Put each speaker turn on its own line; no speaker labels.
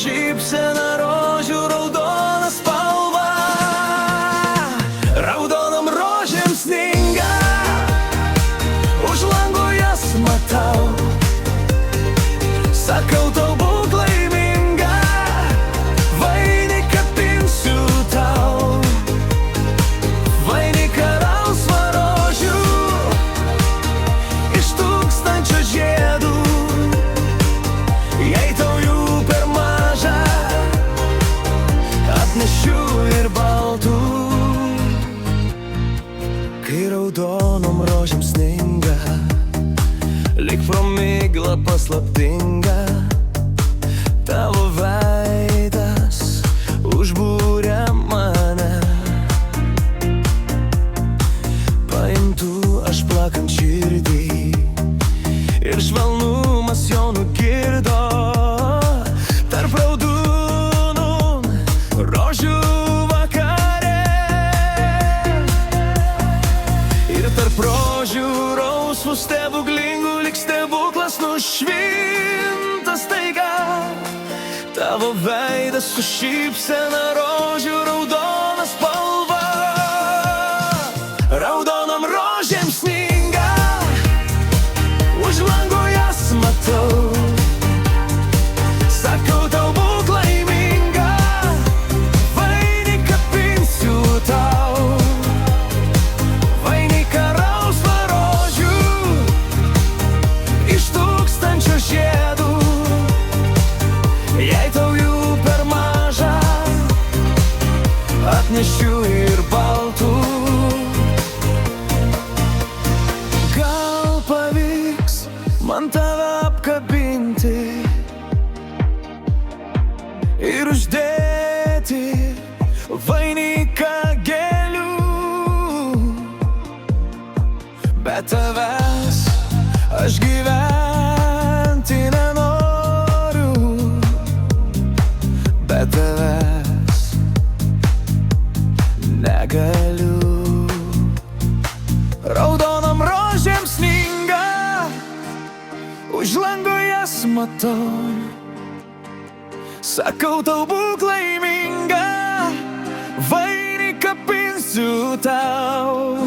šypsena, rožių raudona spalva. Raudonom rožėm sninga, už lango jas matau. Sakau tau, būk laiminga, vainiką pinsiu tau. Vainiką rausvą rožių, iš tūkstančio žiedų. Jei tau jų per maža, atnešiu ir baltų. Kai raudonom rožėm sninga, lyg pro miglą paslaptinga, tavo veidas užbūrė mane. Paimtų aš plakant širdį ir švelnumas jo nugirdo. Tarp raudonų rožių vakare ir tarp rožių rausvų stebuklingų, lyg stebuklas nušvinta staiga. Tavo veidas su šypsena, rožių raudona spalva. Raudonom rožėm sninga, už lango jas matau. Sakau tau, būk laiminga, vainiką pinsiu tau. Vainiką rausvą rožių, iš tūkstančio žiedų. Jei tau jų per maža, atnešiu ir baltų. Gal pavyks man tave apkabinti ir uždėti vainiką gėlių. Be tavęs aš gyventi nenoriu. Be tavęs negaliu. Raudonom rožėm sninga, už lango jas matau. Sakau tau, būk laiminga, vainiką pinsiu tau.